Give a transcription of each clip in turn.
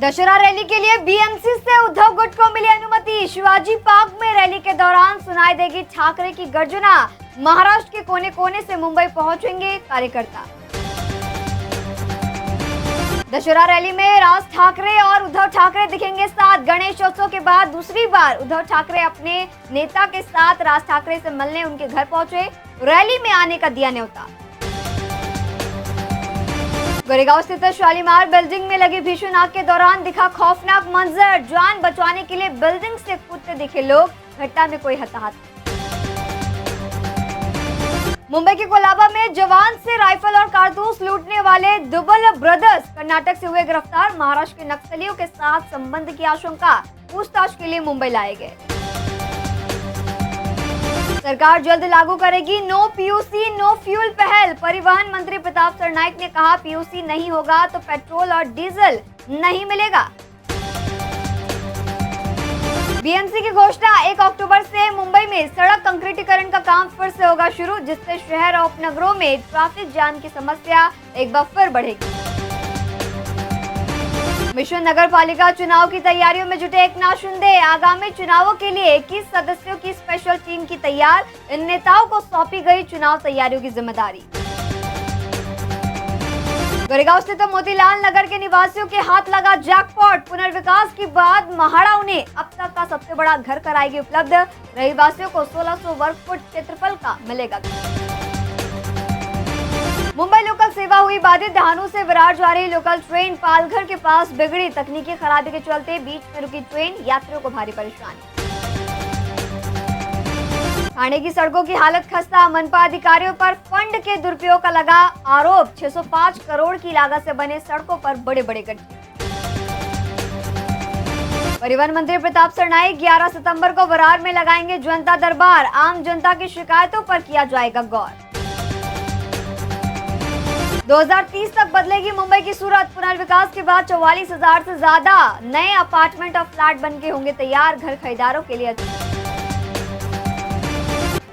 Dussehra rally के लिए BMC से उद्धव गुट को मिली अनुमति। शिवाजी पार्क में रैली के दौरान सुनाई देगी ठाकरे की गर्जना। महाराष्ट्र के कोने कोने से मुंबई पहुंचेंगे कार्यकर्ता। दशहरा रैली में राज ठाकरे और उद्धव ठाकरे दिखेंगे साथ। गणेशोत्सव के बाद दूसरी बार उद्धव ठाकरे अपने नेता के साथ राज ठाकरे से मिलने उनके घर पहुंचे। रैली में आने का दिया न्योता। गोरेगांव स्थित शालीमार बिल्डिंग में लगी भीषण आग के दौरान दिखा खौफनाक मंजर। जान बचाने के लिए बिल्डिंग से कूदते दिखे लोग। घटना में कोई हताहत। मुंबई के कोलाबा में जवान से राइफल और कारतूस लूटने वाले दुबल ब्रदर्स कर्नाटक से हुए गिरफ्तार। महाराष्ट्र के नक्सलियों के साथ संबंध की आशंका। पूछताछ के लिए मुंबई लाए गए। सरकार जल्द लागू करेगी नो पीयूसी नो फ्यूल पहल। परिवहन मंत्री प्रताप सरनाइक ने कहा पीयूसी नहीं होगा तो पेट्रोल और डीजल नहीं मिलेगा। बीएमसी की घोषणा 1 अक्टूबर से मुंबई में सड़क कंक्रीटीकरण का काम फिर से होगा शुरू, जिससे शहर और उपनगरों में ट्रैफिक जाम की समस्या एक बार फिर बढ़ेगी। मिशन नगर पालिका चुनाव की तैयारियों में जुटे एकनाथ शिंदे। आगामी चुनावों के लिए 21 सदस्यों की स्पेशल टीम की तैयार। इन नेताओं को सौंपी गई चुनाव तैयारियों की जिम्मेदारी। गोरेगांव स्थित मोतीलाल नगर के निवासियों के हाथ लगा जैकपॉट। पुनर्विकास के बाद महाड़ा उन्हें अब तक का सबसे बड़ा घर कराएगी उपलब्ध। रहीवासियों को 1600 वर्ग फुट क्षेत्रफल का मिलेगा। मुंबई लोकल सेवा हुई बाधित। धानु से विरार जा रही लोकल ट्रेन पालघर के पास बिगड़ी। तकनीकी खराबी के चलते बीच में रुकी ट्रेन। यात्रियों को भारी परेशानी। ठाणे की सड़कों की हालत खस्ता। मनपा अधिकारियों पर फंड के दुरुपयोग का लगा आरोप। 605 करोड़ की लागत से बने सड़कों पर बड़े बड़े गड्ढे। परिवहन मंत्री प्रताप सरनाइक 11 सितंबर को विरार में लगाएंगे जनता दरबार। आम जनता की शिकायतों पर किया जाएगा गौर। 2030 तक बदलेगी मुंबई की सूरत। पुनर्विकास के बाद 44,000 से ज्यादा नए अपार्टमेंट और फ्लैट बनके होंगे तैयार। घर खरीदारों के लिए।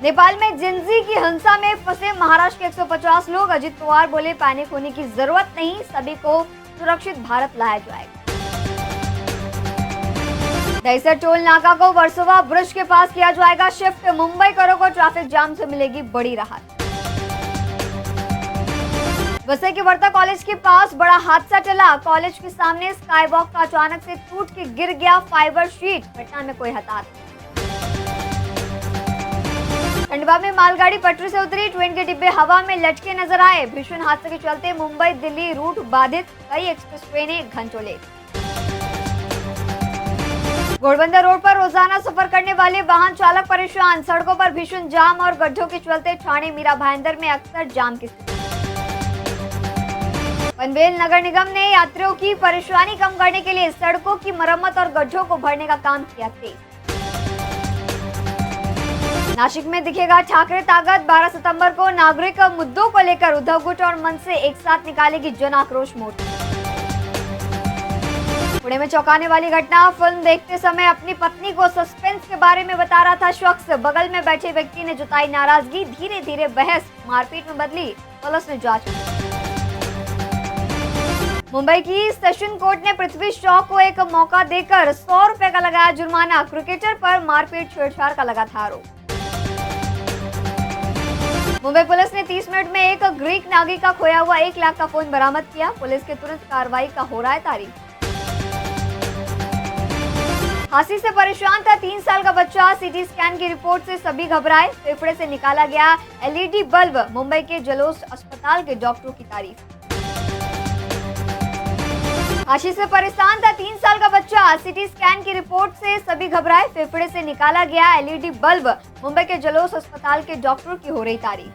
नेपाल में जिंजी की हिंसा में फंसे महाराष्ट्र के 150 लोग। अजित पवार बोले पैनिक होने की जरूरत नहीं, सभी को सुरक्षित भारत लाया जाएगा। दहीसर टोल नाका को वर्सोवा ब्रिज के पास किया जाएगा शिफ्ट। मुंबई करों को ट्रैफिक जाम से मिलेगी बड़ी राहत। वसई के वर्ता कॉलेज के पास बड़ा हादसा टला। कॉलेज के सामने स्काई वॉक का अचानक से टूट के गिर गया फाइबर शीट। घटना में कोई हताहत नहीं। खंडवा में मालगाड़ी पटरी से उतरी। ट्रेन के डिब्बे हवा में लटके नजर आए। भीषण हादसे के चलते मुंबई दिल्ली रूट बाधित। कई एक्सप्रेस ट्रेनें घंटों लेट। घोड़बंदर रोड पर रोजाना सफर करने वाले वाहन चालक परेशान। सड़कों पर भीषण जाम और गड्ढों के चलते ठाणे मीरा भाईंदर में अक्सर जाम की स्थिति। पनवेल नगर निगम ने यात्रियों की परेशानी कम करने के लिए सड़कों की मरम्मत और गड्ढों को भरने का काम किया तेज। नासिक में दिखेगा ठाकरे ताकत। 12 सितंबर को नागरिक मुद्दों को लेकर उद्धव गुट और मन से एक साथ निकालेगी जन आक्रोश मोर्चा। पुणे में चौंकाने वाली घटना। फिल्म देखते समय अपनी पत्नी को सस्पेंस के बारे में बता रहा था शख्स। बगल में बैठे व्यक्ति ने जताई नाराजगी। धीरे धीरे बहस मारपीट में बदली। पुलिस ने जांच की। मुंबई की सेशन कोर्ट ने पृथ्वी शॉ को एक मौका देकर 100 रुपए का लगाया जुर्माना। क्रिकेटर पर मारपीट छेड़छाड़ का लगा था आरोप। मुंबई पुलिस ने 30 मिनट में एक ग्रीक नागरिक का खोया हुआ 1 लाख का फोन बरामद किया। पुलिस के तुरंत कार्रवाई का हो रहा है तारीफ। खांसी से परेशान था 3 साल का बच्चा। सीटी स्कैन की रिपोर्ट से सभी घबराए। फेफड़े से निकाला गया एलईडी बल्ब। मुंबई के जलोस अस्पताल के डॉक्टरों की तारीफ। खांसी से परेशान था 3 साल का बच्चा। सीटी स्कैन की रिपोर्ट से सभी घबराए। फेफड़े से निकाला गया एलईडी बल्ब। मुंबई के जलोस अस्पताल के डॉक्टरों की हो रही तारीफ।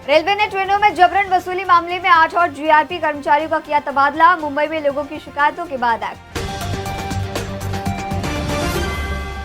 रेलवे ने ट्रेनों में जबरन वसूली मामले में 8 और जीआरपी कर्मचारियों का किया तबादला। मुंबई में लोगों की शिकायतों के बाद एक्ट।